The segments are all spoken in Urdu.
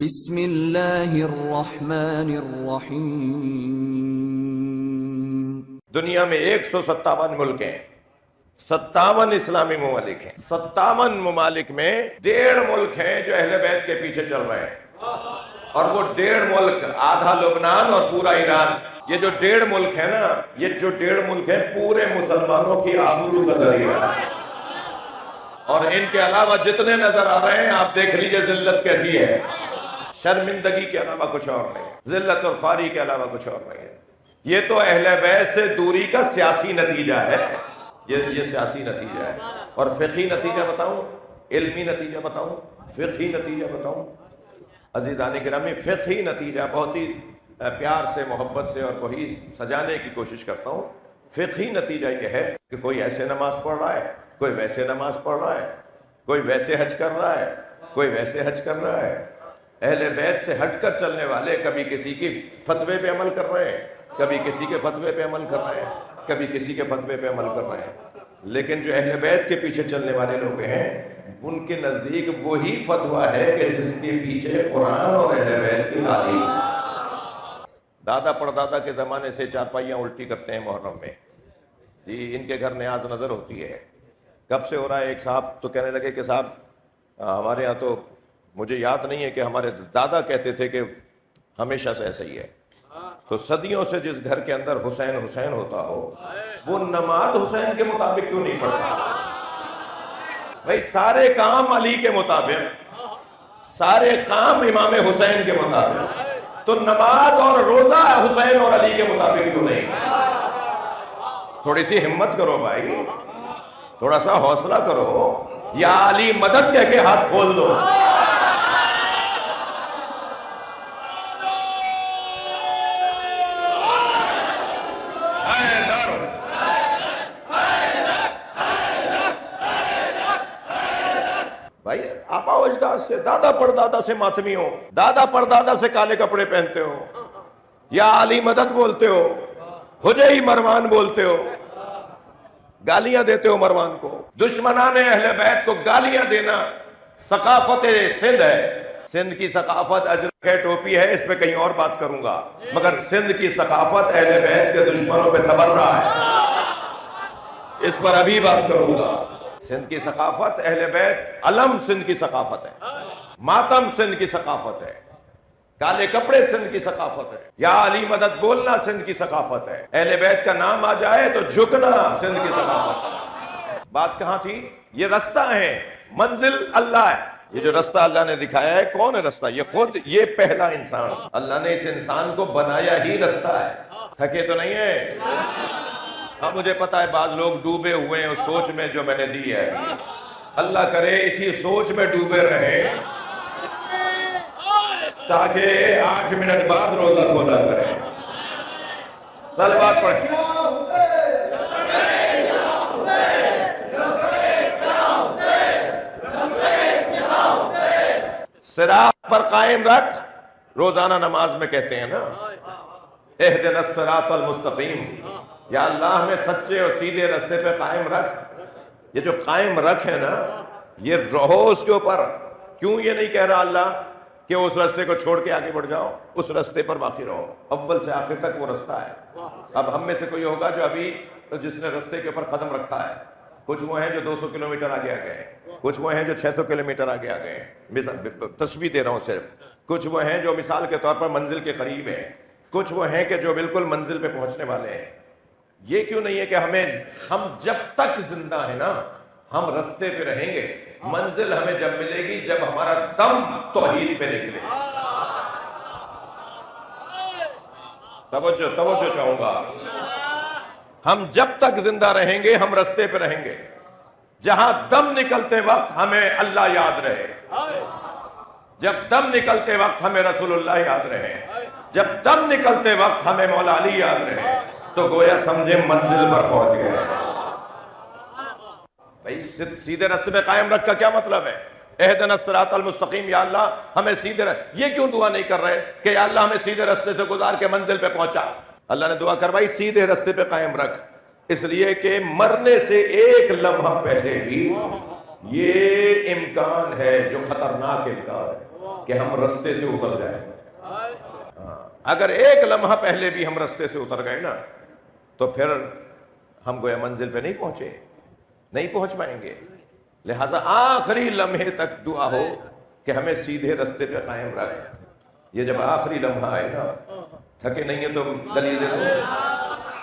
بسم اللہ الرحمن الرحیم۔ دنیا میں 157 ملک ہیں، 57 اسلامی ممالک ہیں۔ 57 ممالک میں 1.5 ملک ہیں جو اہل بیت کے پیچھے چل رہے ہیں، اور وہ 1.5 ملک آدھا لبنان اور پورا ایران، یہ جو 1.5 ملک ہے نا، یہ جو 1.5 ملک ہے پورے مسلمانوں کی آبرو کا ذریعہ ہے۔ اور ان کے علاوہ جتنے نظر آ رہے ہیں آپ دیکھ لیجئے ذلت کیسی ہے، شرمندگی کے علاوہ کچھ اور نہیں، ذلت اور خواری کے علاوہ کچھ اور نہیں ہے۔ یہ تو اہل بیت سے دوری کا سیاسی نتیجہ ہے، یہ سیاسی نتیجہ ہے۔ اور فقہی نتیجہ بتاؤں، علمی نتیجہ بتاؤں، فقہی نتیجہ بتاؤں عزیزان گرامی، فقہی نتیجہ بہت ہی پیار سے، محبت سے اور وہی سجانے کی کوشش کرتا ہوں۔ فقہی نتیجہ یہ ہے کہ کوئی ایسے نماز پڑھ رہا ہے، کوئی ویسے نماز پڑھ رہا ہے، کوئی ویسے حج کر رہا ہے، کوئی ویسے حج کر رہا ہے۔ اہل بیت سے ہٹ کر چلنے والے کبھی کسی کی فتوے پہ عمل کر رہے ہیں، کبھی کسی کے فتوے پہ عمل کر رہے ہیں، کبھی کسی کے فتوے پہ عمل کر رہے ہیں۔ لیکن جو اہل بیت کے پیچھے چلنے والے لوگ ہیں، ان کے نزدیک وہی فتویٰ ہے کہ جس کے پیچھے قرآن اور اہل بیت کی تعلیم۔ دادا پردادا کے زمانے سے چارپائیاں الٹی کرتے ہیں محرم میں، جی ان کے گھر نیاز نظر ہوتی ہے۔ کب سے ہو رہا ہے؟ ایک صاحب تو کہنے لگے کہ صاحب ہمارے ہاں تو مجھے یاد نہیں ہے کہ ہمارے دادا کہتے تھے کہ ہمیشہ سے ایسا ہی ہے۔ تو صدیوں سے جس گھر کے اندر حسین حسین ہوتا ہو، وہ نماز حسین کے مطابق کیوں نہیں پڑھتا؟ بھائی سارے کام علی کے مطابق، سارے کام امام حسین کے مطابق، تو نماز اور روزہ حسین اور علی کے مطابق کیوں نہیں؟ تھوڑی سی ہمت کرو بھائی، تھوڑا سا حوصلہ کرو، یا علی مدد کہہ کے ہاتھ کھول دو۔ بھائی آبا و اجداد سے، دادا پردادا سے ماتمی ہو، دادا پردادا سے کالے کپڑے پہنتے ہو، یا علی مدد بولتے ہو، حجی مروان بولتے ہو، گالیاں دیتے ہو مروان کو۔ دشمنان اہل بیت کو گالیاں دینا ثقافت سندھ ہے۔ سندھ کی ثقافت ازرق ہے، ٹوپی ہے، اس پہ کہیں اور بات کروں گا، مگر سندھ کی ثقافت اہل بیت کے دشمنوں پہ تبرہ ہے، اس پر ابھی بات کروں گا۔ سندھ کی ثقافت اہل بیت، علم سندھ کی ثقافت ہے، ماتم سندھ کی ثقافت ہے، کالے کپڑے سندھ کی ثقافت ہے، یا علی مدد بولنا سندھ کی ثقافت ہے، اہل بیت کا نام آ جائے تو جھکنا سندھ کی ثقافت ہے۔ بات کہاں تھی؟ یہ رستہ ہے، منزل اللہ ہے۔ یہ جو رستہ اللہ نے دکھایا ہے، کون ہے رستہ؟ یہ خود، یہ پہلا انسان۔ اللہ نے اس انسان کو بنایا ہی رستہ ہے، تھکے تو نہیں ہے؟ اب مجھے پتا ہے بعض لوگ ڈوبے ہوئے ہیں اس سوچ میں جو میں نے دی ہے، اللہ کرے اسی سوچ میں ڈوبے رہیں تاکہ 8 منٹ بعد روزہ کھولا کریں۔ صلوات پڑھیں۔ صراط پر قائم رکھ، روزانہ نماز میں کہتے ہیں نا، اہدنا الصراط المستقیم، یا اللہ ہمیں سچے اور سیدھے رستے پہ قائم رکھ۔ یہ جو قائم رکھ ہے نا، یہ رہو اس کے اوپر۔ کیوں یہ نہیں کہہ رہا اللہ کہ اس رستے کو چھوڑ کے آگے بڑھ جاؤ؟ اس رستے پر باقی رہو، اول سے آخر تک وہ رستہ ہے۔ اب ہم میں سے کوئی ہوگا جو ابھی جس نے رستے کے اوپر قدم رکھا ہے، کچھ وہ ہیں جو 200 کلومیٹر آگے آ گئے، کچھ وہ ہیں جو 600 کلومیٹر آگے آ گئے، تشبیہ دے رہا ہوں صرف، کچھ وہ ہیں جو مثال کے طور پر منزل کے قریب ہیں، کچھ وہ ہیں کہ جو بالکل منزل پہ پہنچنے والے ہیں۔ یہ کیوں نہیں ہے کہ ہم جب تک زندہ ہیں نا، ہم رستے پہ رہیں گے، منزل ہمیں جب ملے گی جب ہمارا دم توحید پہ نکلے۔ توجہ چاہوں گا، ہم جب تک زندہ رہیں گے ہم رستے پہ رہیں گے جہاں دم نکلتے وقت ہمیں اللہ یاد رہے، جب دم نکلتے وقت ہمیں رسول اللہ یاد رہے، جب دم نکلتے وقت ہمیں مولا علی یاد رہے، تو گویا سمجھے منزل پر پہنچ گئے۔ بھائی سیدھے راستے پہ قائم رکھ کا کیا مطلب ہے؟ اہدنا الصراط المستقیم، یا اللہ ہمیں سیدھے یہ کیوں دعا نہیں کر رہے کہ یا اللہ ہمیں سیدھے راستے سے گزار کے منزل پہ پہنچا؟ اللہ نے دعا کروائی سیدھے راستے پہ قائم رکھ، اس لیے کہ مرنے سے ایک لمحہ پہلے بھی یہ امکان ہے جو خطرناک امکان ہے کہ ہم رستے سے اتر جائیں. اگر ایک لمحہ پہلے بھی ہم رستے سے اتر گئے نا تو پھر ہم گویا منزل پہ نہیں پہنچ پائیں گے. لہٰذا آخری لمحے تک دعا ہو کہ ہمیں سیدھے رستے پہ قائم رکھ. یہ جب آخری لمحہ آئے نا, تھکے نہیں ہیں تو دلیل دے دو,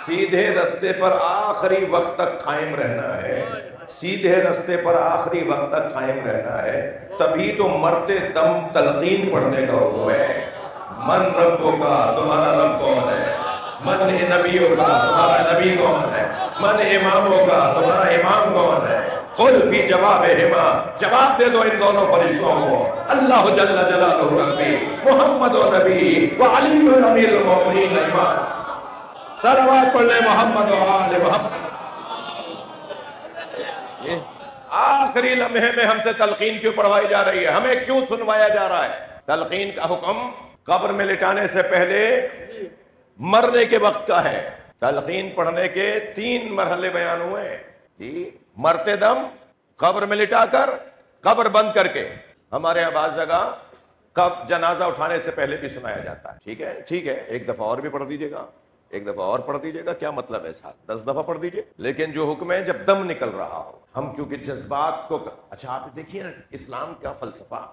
سیدھے رستے پر آخری وقت تک قائم رہنا ہے, سیدھے رستے پر آخری وقت تک قائم رہنا ہے, تبھی تو مرتے دم تلقین پڑھنے کا حکم ہے. من ربوں کا, تمہارا رب کون ہے؟ من نبیوں کا, تمہارا نبی کون ہے؟ من اماموں کا, تمہارا امام کون ہے؟ قل فی جوابہما, جواب دے دو ان دونوں فرشتوں کو, اللہ جل جلالہ ربی محمد و نبی و علی امیر المؤمنین امام. صلوات پڑھ لیں محمد و آل محمد. آخری لمحے میں ہم سے تلقین کیوں پڑھوائی جا رہی ہے؟ ہمیں کیوں سنوایا جا رہا ہے؟ تلقین کا حکم قبر میں لٹانے سے پہلے مرنے کے وقت کا ہے. تلقین پڑھنے کے 3 مرحلے بیان ہوئے ہیں. مرتے دم, قبر میں لٹا کر, قبر بند کر کے. ہمارے یہاں بعض جگہ کب جنازہ اٹھانے سے پہلے بھی سنایا جاتا ہے. ٹھیک ہے, ایک دفعہ اور بھی پڑھ دیجیے گا, ایک دفعہ اور پڑھ دیجیے گا, کیا مطلب ہے صاحب 10 دفعہ پڑھ دیجیے. لیکن جو حکم ہے جب دم نکل رہا ہو, ہم کیونکہ جذبات کو, اچھا آپ دیکھیے اسلام کا فلسفہ,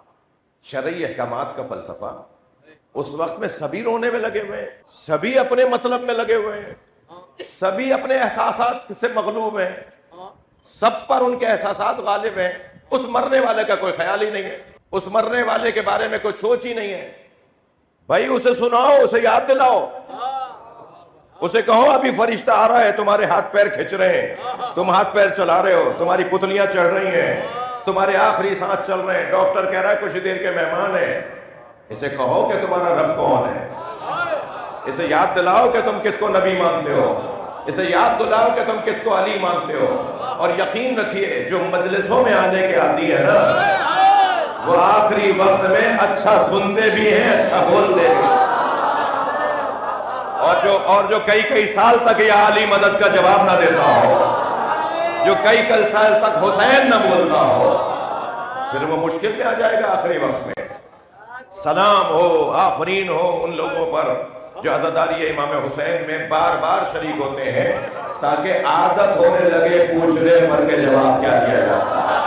شرعی احکامات کا فلسفہ, اس وقت میں سبھی رونے میں لگے ہوئے ہیں, سبھی اپنے مطلب میں لگے ہوئے ہیں, سبھی اپنے احساسات سے مغلوب ہیں, سب پر ان کے احساسات غالب ہیں. اس مرنے والے کا کوئی خیال ہی نہیں ہے, اس مرنے والے کے بارے میں کوئی سوچ ہی نہیں ہے. بھائی اسے سناؤ, اسے یاد دلاؤ, اسے کہو ابھی فرشتہ آ رہا ہے, تمہارے ہاتھ پیر کھچ رہے ہیں, تم ہاتھ پیر چلا رہے ہو, تمہاری پتلیاں چڑھ رہی ہیں, تمہارے آخری سانس چل رہے ہیں, ڈاکٹر کہہ رہا ہے کچھ دیر کے مہمان ہیں. اسے کہو کہ تمہارا رب کون ہے, اسے یاد دلاؤ کہ تم کس کو نبی مانتے ہو, اسے یاد دلاؤ کہ تم کس کو علی مانتے ہو. اور یقین رکھیے جو مجلسوں میں آنے کے عادی ہے نا, وہ آخری وقت میں اچھا سنتے بھی ہیں, اچھا بولتے بھی. اور جو کئی سال تک یا علی مدد کا جواب نہ دیتا ہو, جو کئی سال تک حسین نہ بولتا ہو, پھر وہ مشکل میں آ جائے گا آخری وقت میں. سلام ہو, آفرین ہو ان لوگوں پر جو عزاداری امام حسین میں بار بار شریک ہوتے ہیں, تاکہ عادت ہونے لگے پوچھنے پر کے جواب کیا دیا جاتا ہے.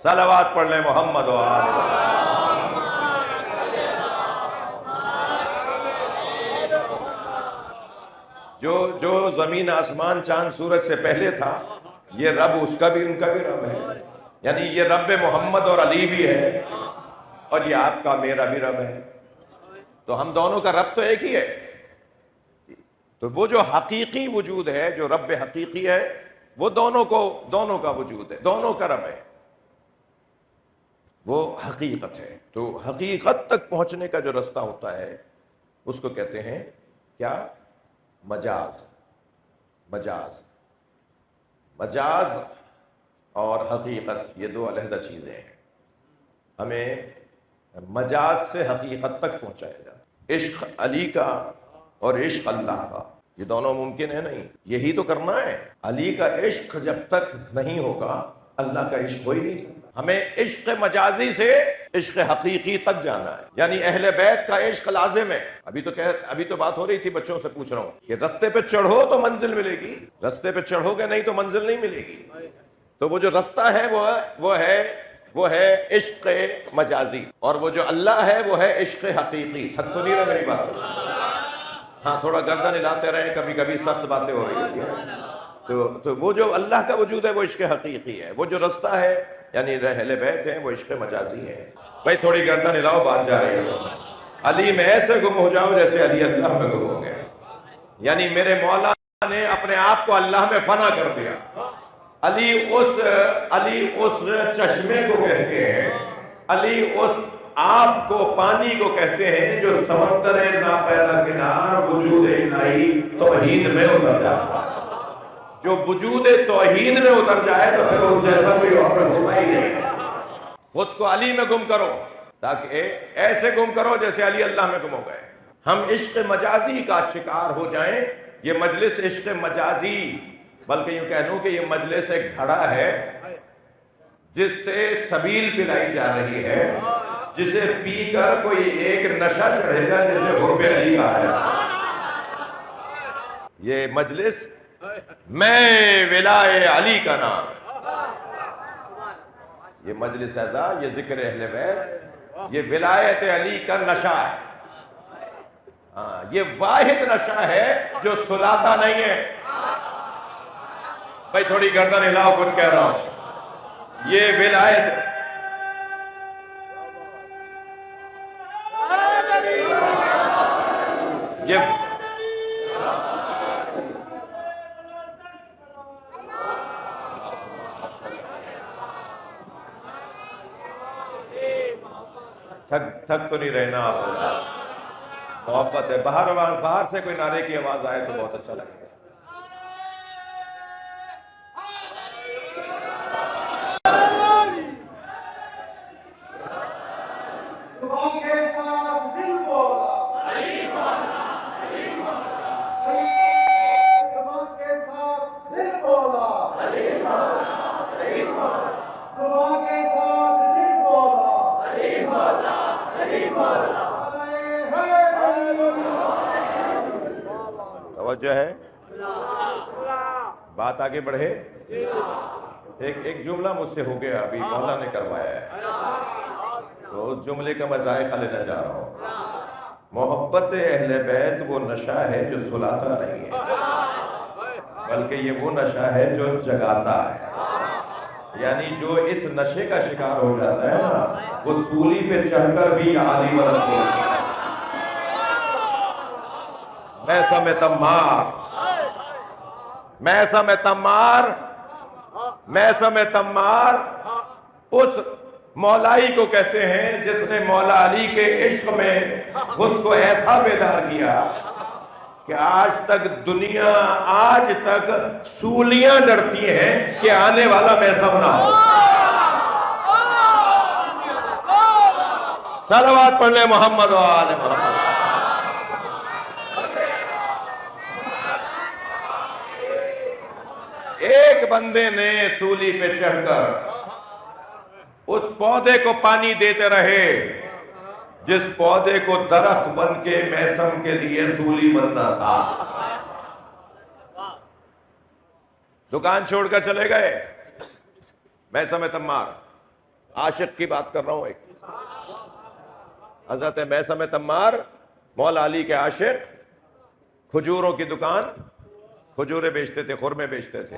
صلوات پڑھ لیں محمد و آل محمد. جو زمین آسمان چاند سورج سے پہلے تھا, یہ رب اس کا بھی ان کا بھی رب ہے. یعنی یہ رب محمد اور علی بھی ہے, اور یہ آپ کا میرا بھی رب ہے. تو ہم دونوں کا رب تو ایک ہی ہے. تو وہ جو حقیقی وجود ہے, جو رب حقیقی ہے, وہ دونوں کا وجود ہے, دونوں کا رب ہے, وہ حقیقت ہے. تو حقیقت تک پہنچنے کا جو رستہ ہوتا ہے اس کو کہتے ہیں کیا؟ مجاز. مجاز اور حقیقت یہ 2 علیحدہ چیزیں ہیں. ہمیں مجاز سے حقیقت تک پہنچایا جاتا ہے. عشق علی کا اور عشق اللہ کا, یہ دونوں ممکن ہے نہیں, یہی تو کرنا ہے. علی کا عشق جب تک نہیں ہوگا اللہ کا عشق ہو ہی نہیں سکتا. ہمیں عشق مجازی سے عشق حقیقی تک جانا ہے. یعنی اہل بیت کا عشق لازم ہے. ابھی تو بات ہو رہی تھی, بچوں سے پوچھ رہا ہوں کہ رستے پہ چڑھو تو منزل ملے گی, رستے پہ چڑھو گے نہیں تو منزل نہیں ملے گی. تو وہ جو رستہ ہے وہ ہے عشق مجازی, اور وہ جو اللہ ہے وہ ہے عشق حقیقی. تھک تو نہیں رہا میری بات سے؟ ہاں, تھوڑا گردن ہلاتے رہے, کبھی کبھی سخت باتیں ہو رہی ہوتی ہیں. تو وہ جو اللہ کا وجود ہے وہ عشق حقیقی ہے. وہ جو رستہ ہے یعنی اہل بیت ہیں وہ عشق مجازی ہے. بھائی تھوڑی گردن ہلاؤ, بات جا رہی ہے. علی میں ایسے گم ہو جاؤ جیسے علی اللہ میں گم ہو گئے. یعنی میرے مولا نے اپنے آپ کو اللہ میں فنا کر دیا. علی اس چشمے کو کہتے ہیں, علی اس آپ کو پانی کو کہتے ہیں جو سمندر ناپیدا کنار وجود الہی توحید میں اتر جاتا ہے. جو وجود توحید میں اتر جائے تو پھر اس جیسا کوئی اور ہوتا ہی نہیں. خود کو علی میں گم کرو, تاکہ ایسے گم کرو جیسے علی اللہ میں گم ہو گئے. ہم عشق مجازی کا شکار ہو جائیں. یہ مجلس عشق مجازی, بلکہ یوں کہہ لوں کہ یہ مجلس ایک گھڑا ہے جس سے سبیل پلائی جا رہی ہے، جسے پی کر کوئی ایک نشہ چڑھے گا جسے حب علی کہا ہے۔ یہ مجلس میں ولائے علی کا نام، یہ مجلس اعزا، یہ ذکر اہل بیت، یہ ولایت علی کا نشہ ہے۔ ہاں، یہ واحد نشہ ہے جو سلاتا نہیں ہے۔ بھائی تھوڑی گردن ہلاؤ، کچھ کہہ رہا ہوں۔ یہ ولایت، یہ تھک تو نہیں رہنا آپ، محبت ہے۔ باہر سے کوئی نعرے کی آواز آئے تو بہت اچھا لگے گا۔ توجہ ہے، بات آگے بڑھے۔ ایک جملہ مجھ سے ہو گیا، ابھی مولا نے کروایا ہے، تو اس جملے کا میں ذائقہ لینا چاہ رہا ہوں۔ محبت اہل بیت وہ نشہ ہے جو سلاتا نہیں ہے، بلکہ یہ وہ نشہ ہے جو جگاتا ہے۔ یعنی جو اس نشے کا شکار ہو جاتا ہے نا، وہ سولی پہ چڑھ کر بھی عالی مدد ہوتی ہے۔ میثم تمار، میثم تمار، میثم تمار اس مولائی کو کہتے ہیں جس نے مولا علی کے عشق میں خود کو ایسا بیدار کیا کہ آج تک سولیاں ڈرتی ہیں کہ آنے والا میثم نہ ہو۔ صلوات پڑھ لیں محمد و آل محمد۔ ایک بندے نے سولی پہ چڑھ کر اس پودے کو پانی دیتے رہے جس پودے کو درخت بن کے میثم کے لیے سولی بننا تھا۔ دکان چھوڑ کر چلے گئے۔ میثم تمار، عاشق کی بات کر رہا ہوں۔ ایک حضرت میثم تمار مولا علی کے عاشق، کھجوروں کی دکان، کھجورے بیچتے تھے، خرمے بیچتے تھے،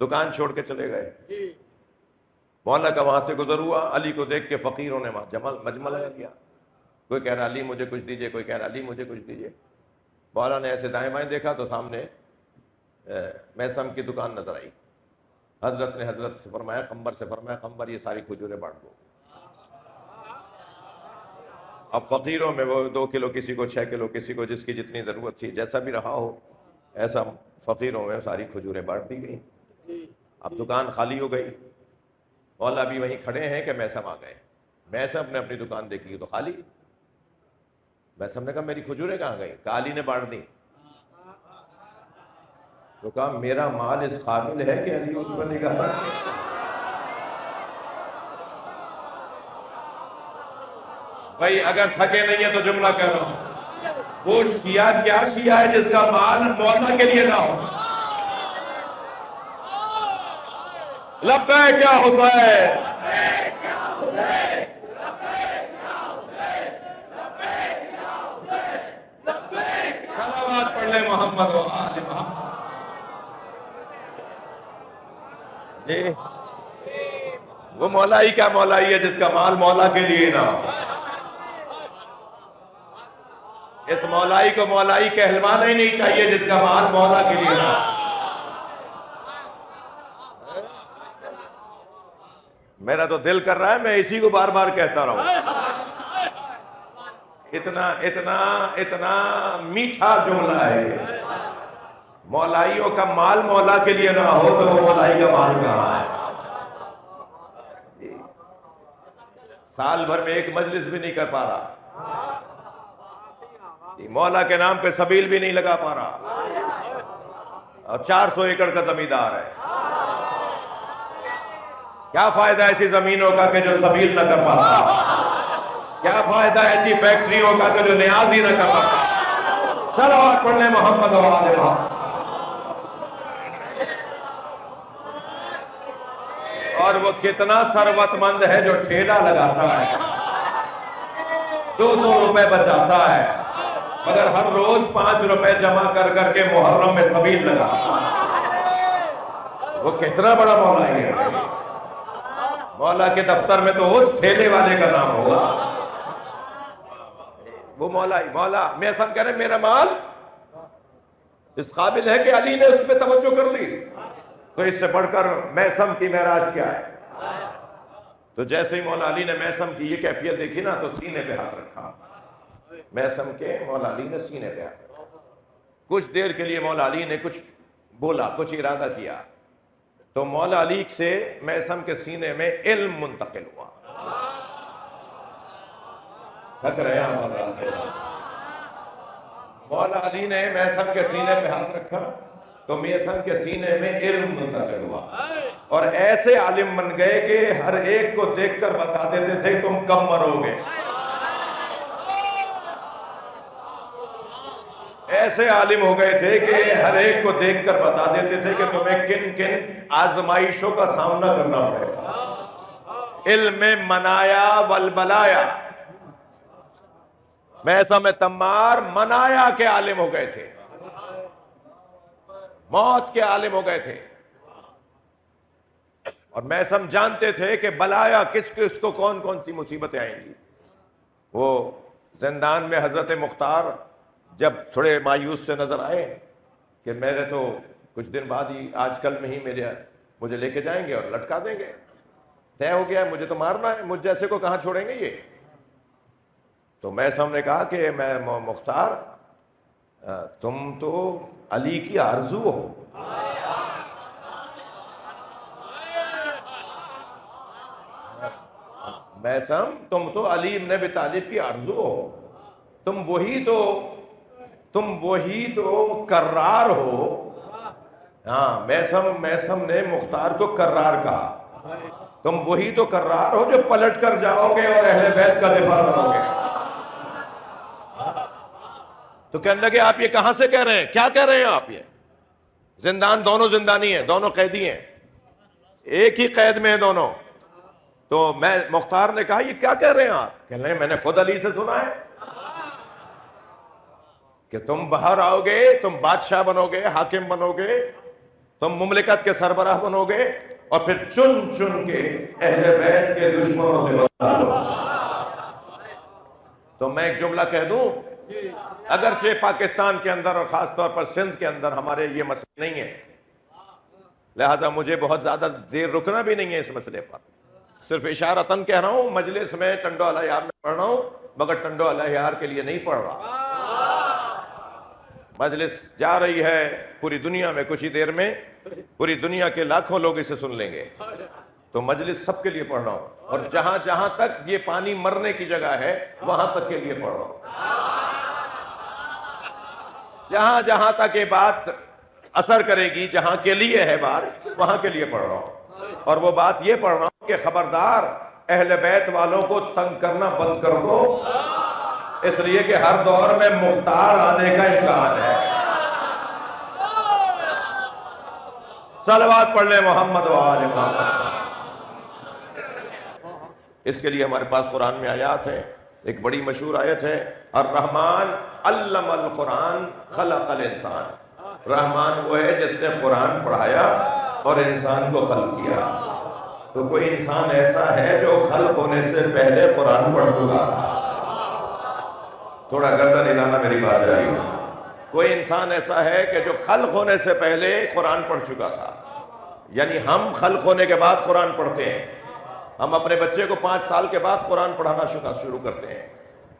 دکان چھوڑ کے چلے گئے۔ مولا کا وہاں سے گزر ہوا، علی کو دیکھ کے فقیروں نے مجمع لگا دیا۔ کوئی کہہ رہا علی مجھے کچھ دیجئے، کوئی کہہ رہا علی مجھے کچھ دیجئے۔ مولا نے ایسے دائیں بائیں دیکھا تو سامنے میثم کی دکان نظر آئی۔ حضرت نے حضرت سے فرمایا، قمبر سے فرمایا، قمبر یہ ساری کھجوریں بانٹ دو۔ اب فقیروں میں وہ 2 کلو، کسی کو 6 کلو، کسی کو جس کی جتنی ضرورت تھی، جیسا بھی رہا ہو، ایسا فقیروں میں ساری کھجوریں بانٹ دی گئیں۔ اب دکان خالی ہو گئی۔ مولا بھی وہیں کھڑے ہیں کہ میثم آ گئے۔ میثم نے اپنی دکان دیکھی تو خالی۔ میثم نے کہا میری کھجوریں کہاں گئی؟ کہا علی نے بانٹ دی۔ تو کہا میرا مال اس قابل ہے کہ علی اس پر نگاہ رکھے؟ بھائی اگر تھکے نہیں ہے تو جملہ کہہ رہا ہوں، وہ شیعہ کیا شیعہ ہے جس کا مال مولا کے لیے نہ ہو؟ لبیک یا حسین، صلوات پڑھ لیں محمد و آل محمد۔ جی وہ مولائی کیا مولائی ہے جس کا مال مولا کے لیے نہ ہو؟ اس مولائی کو مولائی کہلوانا ہی نہیں چاہیے جس کا مال مولا کے لیے نہ ہو۔ میرا تو دل کر رہا ہے میں اسی کو بار بار کہتا رہا ہوں۔ اتنا میٹھا جملہ ہے یہ۔ مولائیوں کا مال مولا کے لیے نہ ہو تو وہ مولائی کا مال کہاں ہے؟ سال بھر میں ایک مجلس بھی نہیں کر پا رہا، مولا کے نام پہ سبیل بھی نہیں لگا پا رہا، اور 400 ایکڑ کا زمیندار ہے۔ کیا فائدہ ایسی زمینوں کا کہ جو سبیل نہ کر پاتا؟ کیا فائدہ ایسی فیکٹریوں کا کہ جو نیاز ہی نہ کر پاتا؟ صلوات پڑھ لیں محمد و آل محمد۔ اور وہ کتنا ثروت مند ہے جو ٹھیلا لگاتا ہے، 200 روپے بچاتا ہے، مگر ہر روز 5 روپے جمع کر کر کے محرم میں سبیل لگاتا ہے۔ وہ کتنا بڑا مولا ہے۔ مولا کے دفتر میں تو اس ٹھیلے والے کا نام ہوگا۔ وہ مولا میسم کہہ رہے میرا مال اس قابل ہے کہ علی نے اس پہ توجہ کر لی، تو اس سے بڑھ کر میسم کی معراج کیا ہے؟ تو جیسے ہی مولا علی نے میسم کی یہ کیفیت دیکھی نا تو سینے پہ ہاتھ رکھا۔ میسم کے مولا علی نے سینے پہ ہاتھ رکھا۔ کچھ دیر کے لیے مولا علی نے کچھ بولا، کچھ ارادہ کیا، تو مولا علی سے میسم کے سینے میں علم منتقل ہوا۔ تھک رہے ہیں مولا علی نے میسم کے سینے پہ ہاتھ رکھا تو میسم کے سینے میں علم منتقل ہوا، اور ایسے عالم بن گئے کہ ہر ایک کو دیکھ کر بتا دیتے تھے تم کب مرو گے۔ ایسے عالم ہو گئے تھے کہ ہر ایک کو دیکھ کر بتا دیتے تھے کہ تمہیں کن کن آزمائشوں کا سامنا کرنا پڑے گا۔ علم منایا والبلایا، میسم تمار منایا کے عالم ہو گئے تھے، موت کے عالم ہو گئے تھے، اور میسم جانتے تھے کہ بلایا کس کس کو کون کون سی مصیبتیں آئیں گی۔ وہ زندان میں حضرت مختار جب تھوڑے مایوس سے نظر آئے کہ میرے تو کچھ دن بعد ہی آج کل میں ہی مجھے لے کے جائیں گے اور لٹکا دیں گے، طے ہو گیا ہے، مجھے تو مارنا ہے، مجھ جیسے کو کہاں چھوڑیں گے یہ۔ تو میسم نے کہا کہ میں مختار تم تو علی کی آرزو ہو، میسم تم تو علی ابن ابی طالب کی آرزو ہو، تم وہی تو کرار ہو۔ ہاں میسم نے مختار کو کرار کہا، تم وہی تو کرار ہو جو پلٹ کر جاؤ گے اور اہل بیت کا دفاع کرو گے۔ تو کہنے لگے آپ یہ کہاں سے کہہ رہے ہیں، کیا کہہ رہے ہیں آپ؟ یہ زندان، دونوں زندانی ہیں، دونوں قیدی ہیں، ایک ہی قید میں ہیں دونوں۔ تو میں مختار نے کہا یہ کیا کہہ رہے ہیں آپ؟ کہنے لگے میں نے خود علی سے سنا ہے کہ تم باہر آؤ گے، تم بادشاہ بنو گے، حاکم بنو گے، تم مملکت کے سربراہ بنو گے، اور پھر چن چن کے اہل بیت کے دشمنوں سے بدلا لو۔ تو میں ایک جملہ کہہ دوں، اگرچہ پاکستان کے اندر اور خاص طور پر سندھ کے اندر ہمارے یہ مسئلے نہیں ہیں، لہٰذا مجھے بہت زیادہ دیر رکنا بھی نہیں ہے اس مسئلے پر، صرف اشارتاً کہہ رہا ہوں، مجلس میں ٹنڈو الیار میں پڑھ رہا ہوں، مگر ٹنڈو الیار کے لیے نہیں پڑھ رہا۔ مجلس جا رہی ہے پوری دنیا میں، کچھ ہی دیر میں پوری دنیا کے لاکھوں لوگ اسے سن لیں گے، تو مجلس سب کے لیے پڑھ رہا ہوں، اور جہاں جہاں تک یہ پانی مرنے کی جگہ ہے وہاں تک کے لیے پڑھ رہا ہوں، جہاں جہاں تک یہ بات اثر کرے گی، جہاں کے لیے ہے بات وہاں کے لیے پڑھ رہا ہوں، اور وہ بات یہ پڑھ رہا ہوں کہ خبردار اہل بیت والوں کو تنگ کرنا بند کر دو، اس لیے کہ ہر دور میں مختار آنے کا امکان ہے۔ صلوات پڑھ لیں محمد و آل محمد۔ اس کے لیے ہمارے پاس قرآن میں آیات ہیں، ایک بڑی مشہور آیت ہے، الرحمن علم القرآن خلق الانسان، رحمان وہ ہے جس نے قرآن پڑھایا اور انسان کو خلق کیا۔ تو کوئی انسان ایسا ہے جو خلق ہونے سے پہلے قرآن پڑھ چکا تھا؟ تھوڑا گردن ہلانا میری بات جاری ہو۔ کوئی انسان ایسا ہے کہ جو خلق ہونے سے پہلے قرآن پڑھ چکا تھا؟ یعنی ہم خلق ہونے کے بعد قرآن پڑھتے ہیں، ہم اپنے بچے کو 5 سال کے بعد قرآن پڑھانا شروع کرتے ہیں،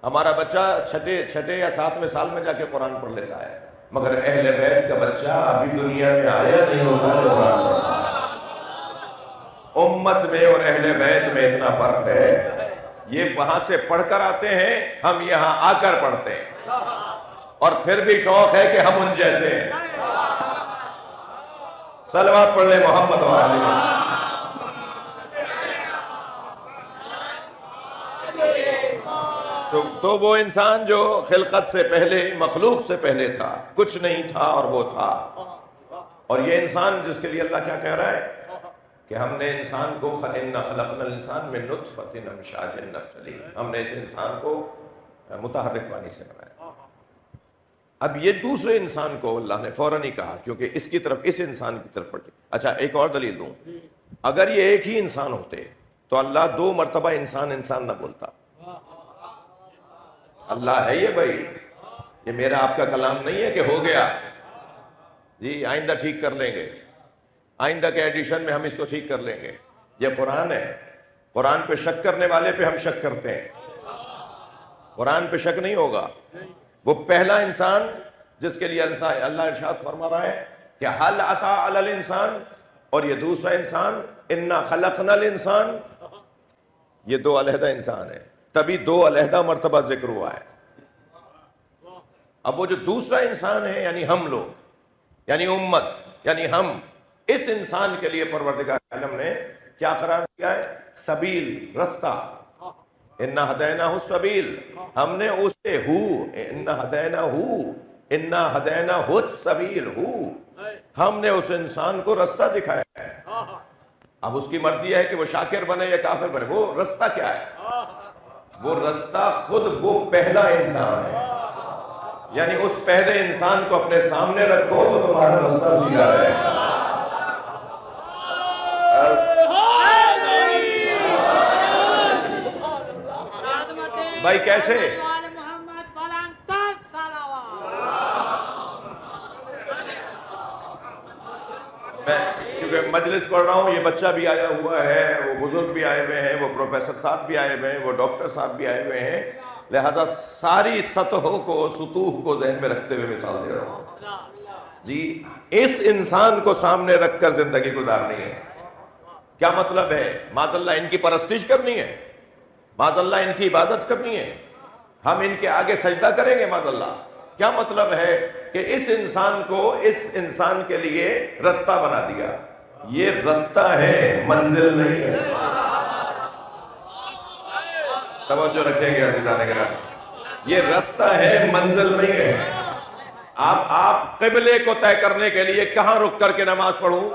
ہمارا بچہ چھٹے یا 7ویں سال میں جا کے قرآن پڑھ لیتا ہے، مگر اہل بیت کا بچہ ابھی دنیا میں آیا نہیں ہوتا ہے قرآن پڑھتا ہے۔ امت میں اور اہل بیت میں اتنا فرق ہے، یہ وہاں سے پڑھ کر آتے ہیں، ہم یہاں آ کر پڑھتے ہیں، اور پھر بھی شوق ہے کہ ہم ان جیسے ہیں۔ صلوات پڑھ لیں محمد و آل محمد۔ تو وہ انسان جو خلقت سے پہلے، مخلوق سے پہلے تھا، کچھ نہیں تھا اور وہ تھا. اور یہ انسان جس کے لیے اللہ کیا کہہ رہا ہے کہ ہم نے انسان کو اِنَّا خَلَقْنَا الْإِنسَانَ مِن نُطْفَةٍ أَمْشَاجٍ نَبْتَلِيهِ، ہم نے اس انسان کو متحرک پانی سے بنایا. اب یہ دوسرے انسان کو اللہ نے فوراً ہی کہا، کیونکہ اس کی طرف، اس انسان کی طرف پڑتی. اچھا ایک اور دلیل دوں، اگر یہ ایک ہی انسان ہوتے تو اللہ 2 مرتبہ انسان نہ بولتا. اللہ ہے یہ بھائی، یہ میرا آپ کا کلام نہیں ہے کہ ہو گیا جی آئندہ ٹھیک کر لیں گے، آئندہ کے ایڈیشن میں ہم اس کو ٹھیک کر لیں گے. یہ قرآن ہے، قرآن پہ شک کرنے والے پہ ہم شک کرتے ہیں. قرآن پہ شک نہیں ہوگا. وہ پہلا انسان جس کے لیے اللہ ارشاد فرما رہا ہے کہ حل عطا علی الانسان، اور یہ دوسرا انسان انا خلقنا الانسان، یہ 2 علیحدہ انسان ہیں، تبھی 2 علیحدہ مرتبہ ذکر ہوا ہے. اب وہ جو دوسرا انسان ہے یعنی ہم لوگ، یعنی امت، یعنی ہم، اس انسان کے لیے پروردگار عالم نے کیا قرار دیا ہے؟ سبیل، رستہ. انا ہدیناہ السبیل، ہم نے اسے انا ہدیناہ السبیل، ہم نے اس انسان کو رستہ دکھایا ہے. اب اس کی مرضی ہے کہ وہ شاکر بنے یا کافر بنے. وہ رستہ کیا ہے؟ وہ رستہ خود وہ پہلا انسان ہے. یعنی اس پہلے انسان کو اپنے سامنے رکھو تو تمہارا رستہ سیدھا رہے گا. بھائی کیسے؟ میں چونکہ مجلس پڑھ رہا ہوں، یہ بچہ بھی آیا ہوا ہے، وہ بزرگ بھی آئے ہوئے ہیں، وہ پروفیسر صاحب بھی آئے ہوئے ہیں، وہ ڈاکٹر صاحب بھی آئے ہوئے ہیں، لہذا ساری سطحوں کو، سطوح کو ذہن میں رکھتے ہوئے مثال دے رہا ہوں جی. اس انسان کو سامنے رکھ کر زندگی گزارنی ہے. کیا مطلب ہے؟ معاذ اللہ ان کی پرستش کرنی ہے، معاذ اللہ ان کی عبادت کرنی ہے، ہم ان کے آگے سجدہ کریں گے معاذ اللہ. کیا مطلب ہے کہ اس انسان کو، اس انسان کے لیے رستہ بنا دیا. یہ رستہ ہے، منزل نہیں ہے. توجہ رکھیں گے عزیزان کرام، یہ رستہ ہے، منزل نہیں ہے. آپ قبلے کو طے کرنے کے لیے کہاں رک کر کے نماز پڑھوں،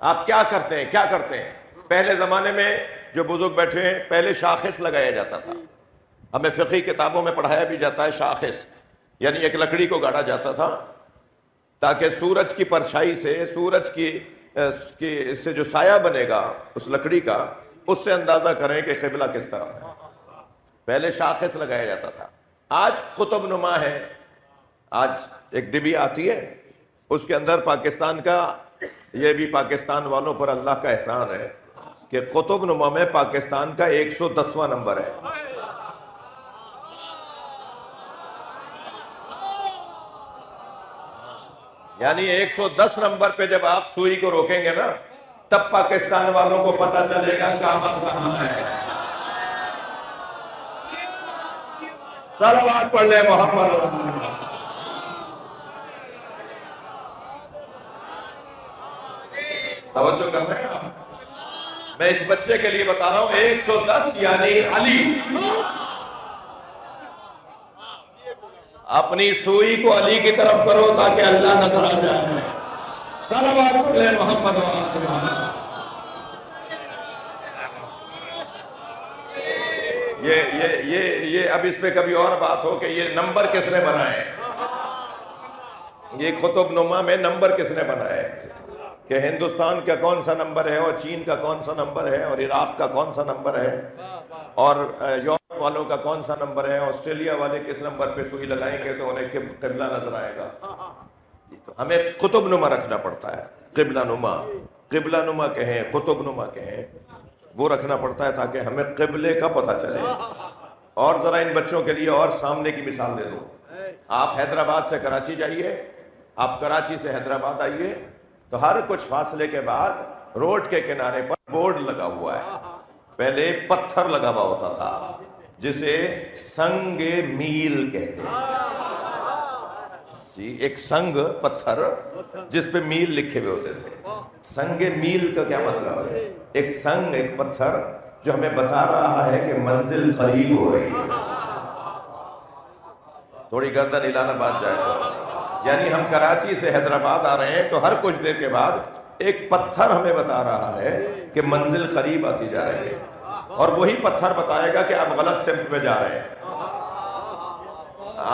آپ کیا کرتے ہیں؟ کیا کرتے ہیں؟ پہلے زمانے میں جو بزرگ بیٹھے ہیں، پہلے شاخص لگایا جاتا تھا. ہمیں فقہی کتابوں میں پڑھایا بھی جاتا ہے. شاخص یعنی ایک لکڑی کو گاڑا جاتا تھا تاکہ سورج کی پرچھائی سے، سورج کی سے جو سایہ بنے گا اس لکڑی کا، اس سے اندازہ کریں کہ قبلہ کس طرف ہے. پہلے شاخص لگایا جاتا تھا. آج قطب نما ہے. آج ایک ڈبی آتی ہے، اس کے اندر پاکستان کا، یہ بھی پاکستان والوں پر اللہ کا احسان ہے کہ قطب نما میں پاکستان کا 110واں نمبر ہے. یعنی 110 نمبر پہ جب آپ سوئی کو روکیں گے نا، تب پاکستان والوں کو پتہ چلے گا کعبہ کہاں ہے. صلوات پڑھ لیں محمد. توجہ کر رہے ہیں؟ میں اس بچے کے لیے بتا رہا ہوں 110 یعنی علی. اپنی سوئی کو علی کی طرف کرو تاکہ اللہ نظر آ جائے. صلوات پڑھ لیں محمد. یہ اب اس پہ کبھی اور بات ہو کہ یہ نمبر کس نے بنائے، یہ قطب نما میں نمبر کس نے بنائے، کہ ہندوستان کا کون سا نمبر ہے اور چین کا کون سا نمبر ہے اور عراق کا کون سا نمبر ہے اور یورپ والوں کا کون سا نمبر ہے، آسٹریلیا والے کس نمبر پہ سوئی لگائیں گے تو انہیں قبلہ نظر آئے گا. تو ہمیں قطب نما رکھنا پڑتا ہے. قبلہ نما کہیں، قطب نما کہیں، وہ رکھنا پڑتا ہے تاکہ ہمیں قبلے کا پتہ چلے. اور ذرا ان بچوں کے لیے اور سامنے کی مثال دے دوں. آپ حیدرآباد سے کراچی جائیے، آپ کراچی سے حیدرآباد آئیے تو ہر کچھ فاصلے کے بعد روڈ کے کنارے پر بورڈ لگا ہوا ہے. پہلے پتھر لگا ہوا ہوتا تھا جسے سنگ میل کہتے ہیں. ایک سنگ پتھر جس پہ میل لکھے ہوئے ہوتے تھے. سنگ میل کا کیا مطلب ہے؟ ایک سنگ، ایک پتھر جو ہمیں بتا رہا ہے کہ منزل قریب ہو رہی ہے. تھوڑی گردن ہلانا بات جائے تو، یعنی ہم کراچی سے حیدرآباد آ رہے ہیں تو ہر کچھ دیر کے بعد ایک پتھر ہمیں بتا رہا ہے کہ منزل قریب آتی جا رہی ہے، اور وہی پتھر بتائے گا کہ آپ غلط سمت میں جا رہے ہیں۔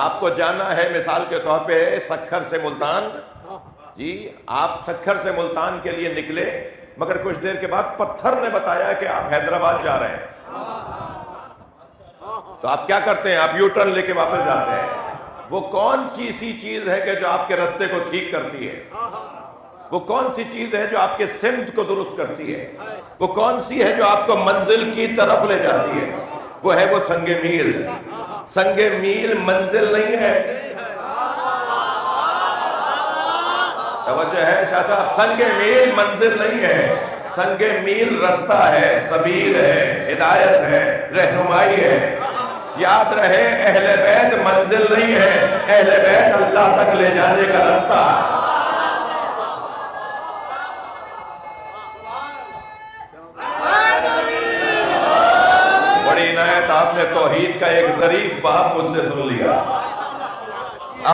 آپ کو جانا ہے مثال کے طور پہ سکھر سے ملتان، جی آپ سکھر سے ملتان کے لیے نکلے، مگر کچھ دیر کے بعد پتھر نے بتایا کہ آپ حیدرآباد جا رہے ہیں، تو آپ کیا کرتے ہیں؟ آپ یو ٹرن لے کے واپس جاتے ہیں۔ وہ کون سی چیز ہے کہ جو آپ کے رستے کو ٹھیک کرتی ہے؟ وہ کون سی چیز ہے جو آپ کے سمت کو درست کرتی ہے؟ وہ کون سی ہے جو آپ کو منزل کی طرف لے جاتی ہے؟ وہ ہے وہ سنگ میل۔ سنگ میل منزل نہیں ہے، توجہ ہے شاہ صاحب، سنگ میل منزل نہیں ہے، سنگ میل رستہ ہے، سبیل ہے، ہدایت ہے، رہنمائی ہے۔ یاد رہے اہل بیت منزل نہیں ہے، اہل بیت اللہ تک لے جانے کا رستہ۔ بڑی عنایت، آپ نے توحید کا ایک ظریف باب مجھ سے سن لیا۔